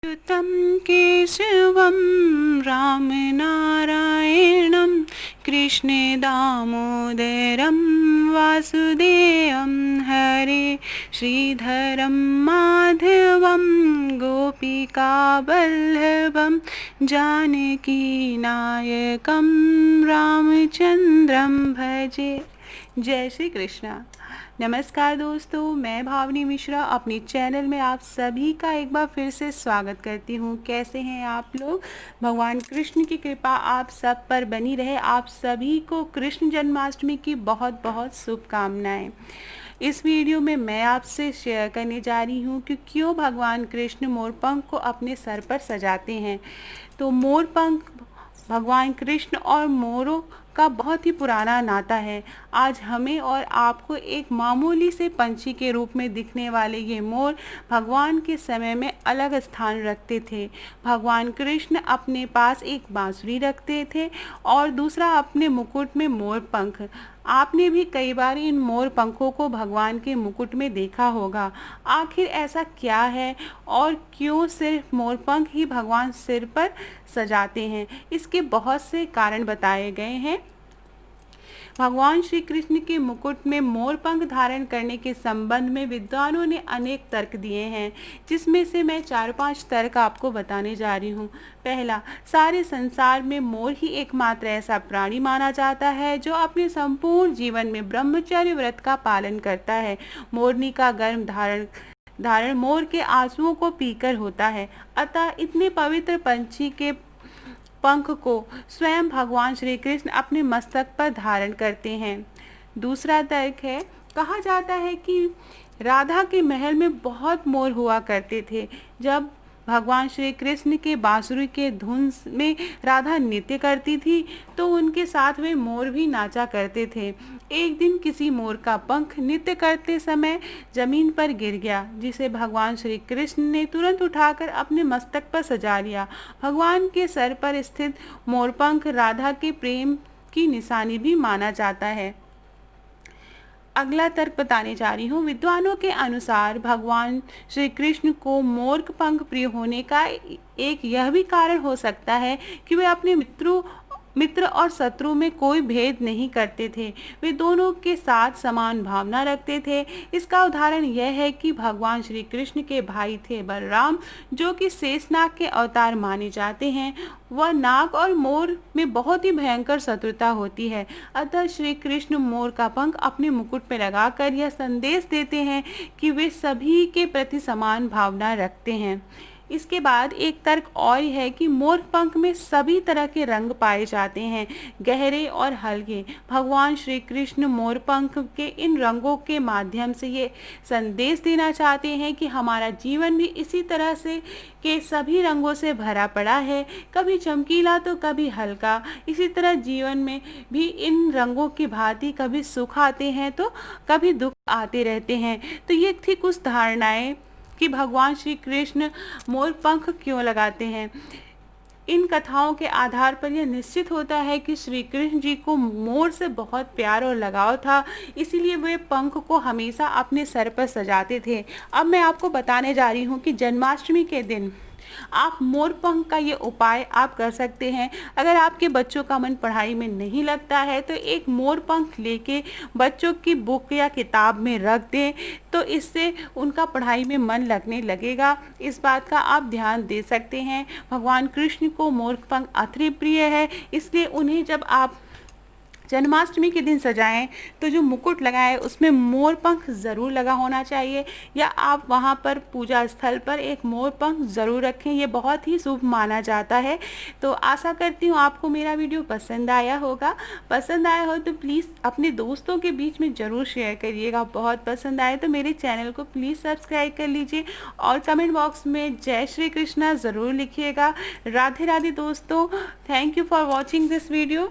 तं केशवं रामनारायणं कृष्णे दामोदरं वासुदेवं हरे श्रीधरं माधवं गोपिकावल्लभं जानकीनायकं रामचंद्रं भजे। जय श्री कृष्णा। नमस्कार दोस्तों, मैं भावनी मिश्रा अपने चैनल में आप सभी का एक बार फिर से स्वागत करती हूँ। कैसे हैं आप लोग? भगवान कृष्ण की कृपा आप सब पर बनी रहे। आप सभी को कृष्ण जन्माष्टमी की बहुत बहुत शुभकामनाएं। इस वीडियो में मैं आपसे शेयर करने जा रही हूँ कि क्यों भगवान कृष्ण मोरपंख को अपने सर पर सजाते हैं। तो मोरपंख, भगवान कृष्ण और मोरों का बहुत ही पुराना नाता है। आज हमें और आपको एक मामूली से पंछी के रूप में दिखने वाले ये मोर भगवान के समय में अलग स्थान रखते थे। भगवान कृष्ण अपने पास एक बांसुरी रखते थे और दूसरा अपने मुकुट में मोर पंख। आपने भी कई बार इन मोर पंखों को भगवान के मुकुट में देखा होगा। आखिर ऐसा क्या है और क्यों सिर्फ मोर पंख ही भगवान सिर पर सजाते हैं? इसके बहुत से कारण बताए गए हैं। भगवान श्री कृष्ण के मुकुट में मोर पंख धारण करने के संबंध में विद्वानों ने अनेक तर्क दिए हैं, जिसमें से मैं 4-5 तर्क आपको बताने जा रही हूँ। पहला, सारे संसार में मोर ही एकमात्र ऐसा प्राणी माना जाता है जो अपने संपूर्ण जीवन में ब्रह्मचर्य व्रत का पालन करता है। मोरनी का गर्म धारण मोर के आंसुओं को पीकर होता है। अतः इतने पवित्र पंछी के पंख को स्वयं भगवान श्री कृष्ण अपने मस्तक पर धारण करते हैं। दूसरा तर्क है, कहा जाता है कि राधा के महल में बहुत मोर हुआ करते थे। जब भगवान श्री कृष्ण के बांसुरी के धुन में राधा नृत्य करती थी तो उनके साथ वे मोर भी नाचा करते थे। एक दिन किसी मोर का पंख नृत्य करते समय जमीन पर गिर गया, जिसे भगवान श्री कृष्ण ने तुरंत उठाकर अपने मस्तक पर सजा लिया। भगवान के सर पर स्थित मोरपंख राधा के प्रेम की निशानी भी माना जाता है। अगला तर्क बताने जा रही हूँ। विद्वानों के अनुसार भगवान श्री कृष्ण को मोर पंख प्रिय होने का एक यह भी कारण हो सकता है कि वे अपने मित्र और शत्रु में कोई भेद नहीं करते थे। वे दोनों के साथ समान भावना रखते थे। इसका उदाहरण यह है कि भगवान श्री कृष्ण के भाई थे बलराम, जो कि शेषनाग के अवतार माने जाते हैं। वह नाग और मोर में बहुत ही भयंकर शत्रुता होती है। अतः श्री कृष्ण मोर का पंख अपने मुकुट में लगाकर यह संदेश देते हैं कि वे सभी के प्रति समान भावना रखते हैं। इसके बाद एक तर्क और है कि मोर पंख में सभी तरह के रंग पाए जाते हैं, गहरे और हल्के। भगवान श्री कृष्ण मोर पंख के इन रंगों के माध्यम से ये संदेश देना चाहते हैं कि हमारा जीवन भी इसी तरह से के सभी रंगों से भरा पड़ा है, कभी चमकीला तो कभी हल्का। इसी तरह जीवन में भी इन रंगों की भांति कभी सुख आते हैं तो कभी दुख आते रहते हैं। तो ये थी कुछ धारणाएं कि भगवान श्री कृष्ण मोर पंख क्यों लगाते हैं। इन कथाओं के आधार पर यह निश्चित होता है कि श्री कृष्ण जी को मोर से बहुत प्यार और लगाव था, इसीलिए वे पंख को हमेशा अपने सर पर सजाते थे। अब मैं आपको बताने जा रही हूँ कि जन्माष्टमी के दिन आप मोर पंख का ये उपाय आप कर सकते हैं। अगर आपके बच्चों का मन पढ़ाई में नहीं लगता है तो एक मोर पंख लेके बच्चों की बुक या किताब में रख दें, तो इससे उनका पढ़ाई में मन लगने लगेगा। इस बात का आप ध्यान दे सकते हैं। भगवान कृष्ण को मोर पंख अति प्रिय है, इसलिए उन्हें जब आप जन्माष्टमी के दिन सजाएं तो जो मुकुट लगाएं उसमें मोर पंख ज़रूर लगा होना चाहिए, या आप वहां पर पूजा स्थल पर एक मोर पंख ज़रूर रखें। ये बहुत ही शुभ माना जाता है। तो आशा करती हूँ आपको मेरा वीडियो पसंद आया होगा। पसंद आया हो तो प्लीज़ अपने दोस्तों के बीच में ज़रूर शेयर करिएगा। बहुत पसंद आए तो मेरे चैनल को प्लीज़ सब्सक्राइब कर लीजिए और कमेंट बॉक्स में जय श्री कृष्णा ज़रूर लिखिएगा। राधे राधे दोस्तों। Thank you for watching this video.